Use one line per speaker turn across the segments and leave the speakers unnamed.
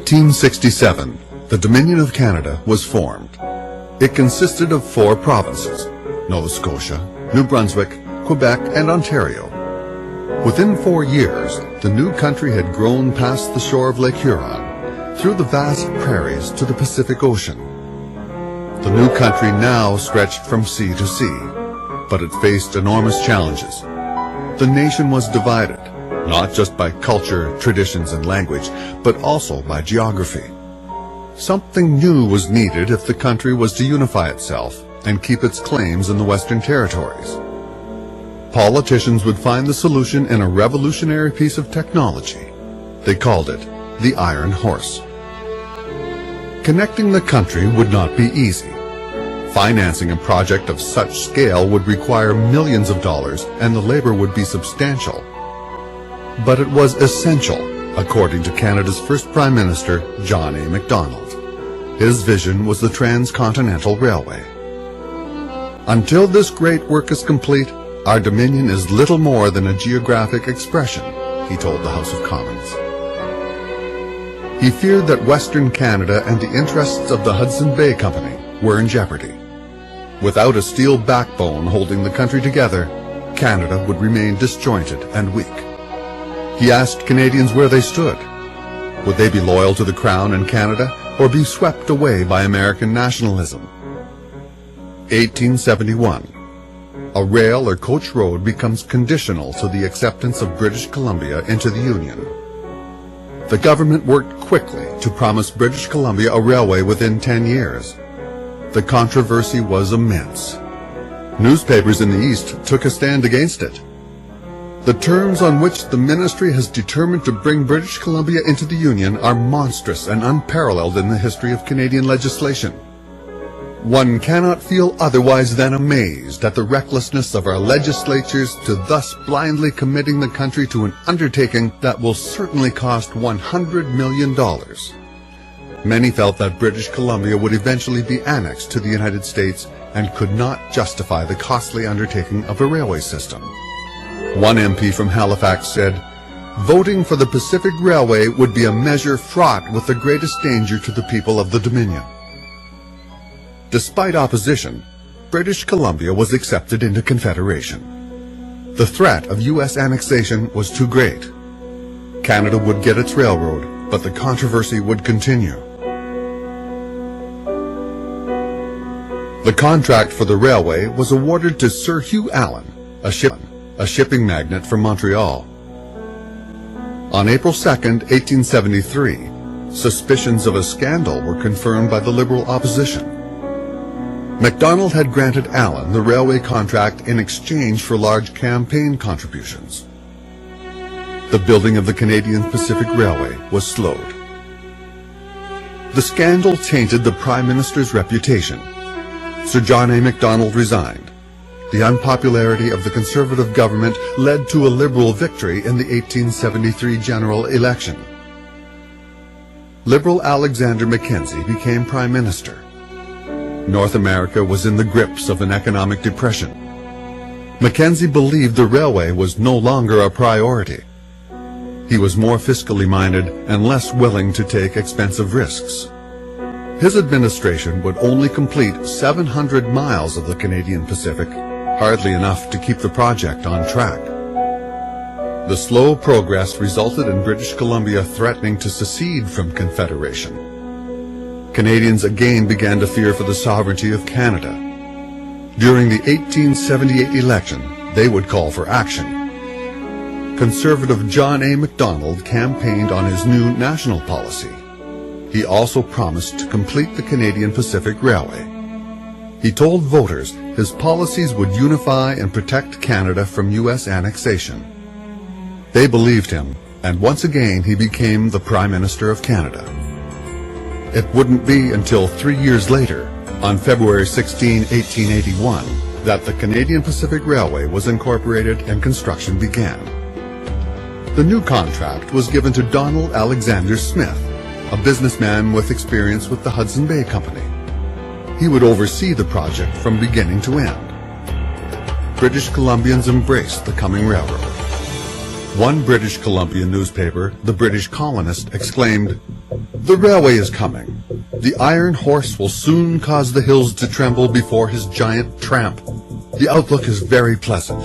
1867, the Dominion of Canada was formed. It consisted of 4 provinces: Nova Scotia, New Brunswick, Quebec, and Ontario. Within 4 years, the new country had grown past the shore of Lake Huron, through the vast prairies to the Pacific Ocean. The new country now stretched from sea to sea, but it faced enormous challenges. The nation was divided, not just by culture, traditions, and language, but also by geography. Something new was needed if the country was to unify itself and keep its claims in the Western Territories. Politicians would find the solution in a revolutionary piece of technology. They called it the Iron Horse. Connecting the country would not be easy. Financing a project of such scale would require millions of dollars, and the labor would be substantial. But it was essential, according to Canada's first Prime Minister, John A. Macdonald. His vision was the Transcontinental Railway. Until this great work is complete, our Dominion is little more than a geographic expression, he told the House of Commons. He feared that Western Canada and the interests of the Hudson Bay Company were in jeopardy. Without a steel backbone holding the country together, Canada would remain disjointed and weak. He asked Canadians where they stood. Would they be loyal to the Crown and Canada, or be swept away by American nationalism? 1871. A rail or coach road becomes conditional to the acceptance of British Columbia into the Union. The government worked quickly to promise British Columbia a railway within 10 years. The controversy was immense. Newspapers in the East took a stand against it. The terms on which the ministry has determined to bring British Columbia into the Union are monstrous and unparalleled in the history of Canadian legislation. One cannot feel otherwise than amazed at the recklessness of our legislatures to thus blindly committing the country to an undertaking that will certainly cost $100 million. Many felt that British Columbia would eventually be annexed to the United States and could not justify the costly undertaking of a railway system. One MP from Halifax said, "Voting for the Pacific Railway would be a measure fraught with the greatest danger to the people of the Dominion." Despite opposition, British Columbia was accepted into Confederation. The threat of U.S. annexation was too great. Canada would get its railroad, but the controversy would continue. The contract for the railway was awarded to Sir Hugh Allan, a shipping magnate from Montreal. On April 2, 1873, suspicions of a scandal were confirmed by the Liberal opposition. Macdonald had granted Allan the railway contract in exchange for large campaign contributions. The building of the Canadian Pacific Railway was slowed. The scandal tainted the Prime Minister's reputation. Sir John A. Macdonald resigned. The unpopularity of the Conservative government led to a Liberal victory in the 1873 general election. Liberal Alexander Mackenzie became Prime Minister. North America was in the grips of an economic depression. Mackenzie believed the railway was no longer a priority. He was more fiscally minded and less willing to take expensive risks. His administration would only complete 700 miles of the Canadian Pacific, hardly enough to keep the project on track. The slow progress resulted in British Columbia threatening to secede from Confederation. Canadians again began to fear for the sovereignty of Canada. During the 1878 election, they would call for action. Conservative John A. Macdonald campaigned on his new national policy. He also promised to complete the Canadian Pacific Railway. He told voters his policies would unify and protect Canada from U.S. annexation. They believed him, and once again he became the Prime Minister of Canada. It wouldn't be until 3 years later, on February 16, 1881, that the Canadian Pacific Railway was incorporated and construction began. The new contract was given to Donald Alexander Smith, a businessman with experience with the Hudson Bay Company. He would oversee the project from beginning to end. British Columbians embraced the coming railroad. One British Columbia newspaper, the British Colonist, exclaimed, "The railway is coming. The iron horse will soon cause the hills to tremble before his giant tramp. The outlook is very pleasant.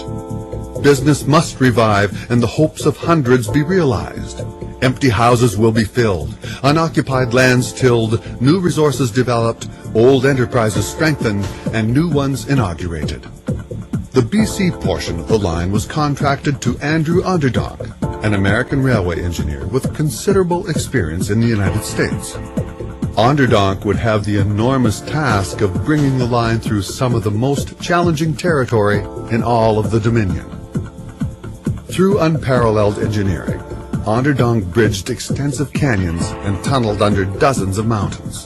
Business must revive and the hopes of hundreds be realized. Empty houses will be filled, unoccupied lands tilled, new resources developed, old enterprises strengthened, and new ones inaugurated." The BC portion of the line was contracted to Andrew Onderdonk, an American railway engineer with considerable experience in the United States. Onderdonk would have the enormous task of bringing the line through some of the most challenging territory in all of the Dominion. Through unparalleled engineering, Onderdonk bridged extensive canyons and tunneled under dozens of mountains.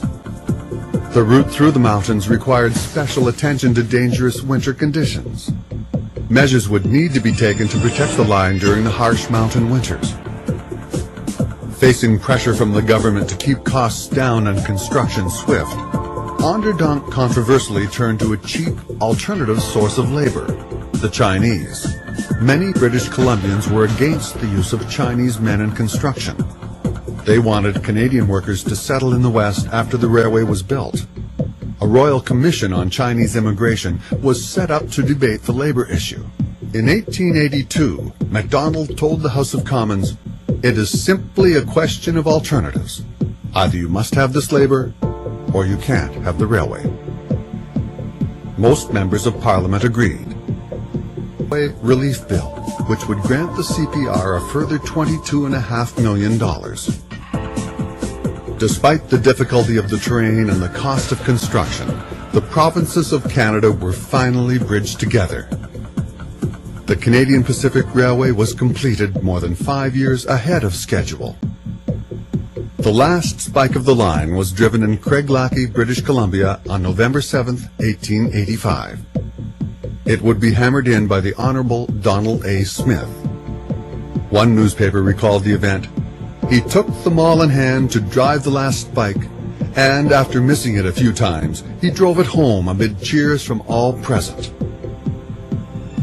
The route through the mountains required special attention to dangerous winter conditions. Measures would need to be taken to protect the line during the harsh mountain winters. Facing pressure from the government to keep costs down and construction swift, Onderdonk controversially turned to a cheap, alternative source of labor, the Chinese. Many British Columbians were against the use of Chinese men in construction. They wanted Canadian workers to settle in the West after the railway was built. A royal commission on Chinese immigration was set up to debate the labor issue. In 1882, MacDonald told the House of Commons, "It is simply a question of alternatives. Either you must have this labor, or you can't have the railway." Most members of Parliament agreed. A relief bill, which would grant the CPR a further $22.5 million. Despite the difficulty of the terrain and the cost of construction, the provinces of Canada were finally bridged together. The Canadian Pacific Railway was completed more than 5 years ahead of schedule. The last spike of the line was driven in Craiglachie, British Columbia on November 7, 1885. It would be hammered in by the Honorable Donald A. Smith. One newspaper recalled the event. "He took the maul in hand to drive the last spike, and after missing it a few times, he drove it home amid cheers from all present."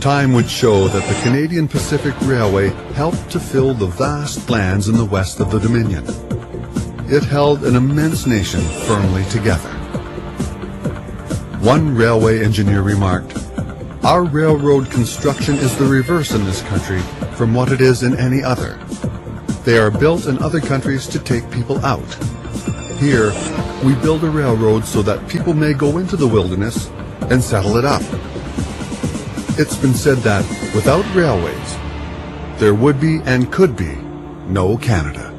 Time would show that the Canadian Pacific Railway helped to fill the vast lands in the west of the Dominion. It held an immense nation firmly together. One railway engineer remarked, "Our railroad construction is the reverse in this country from what it is in any other. They are built in other countries to take people out. Here, we build a railroad so that people may go into the wilderness and settle it up." It's been said that without railways, there would be and could be no Canada.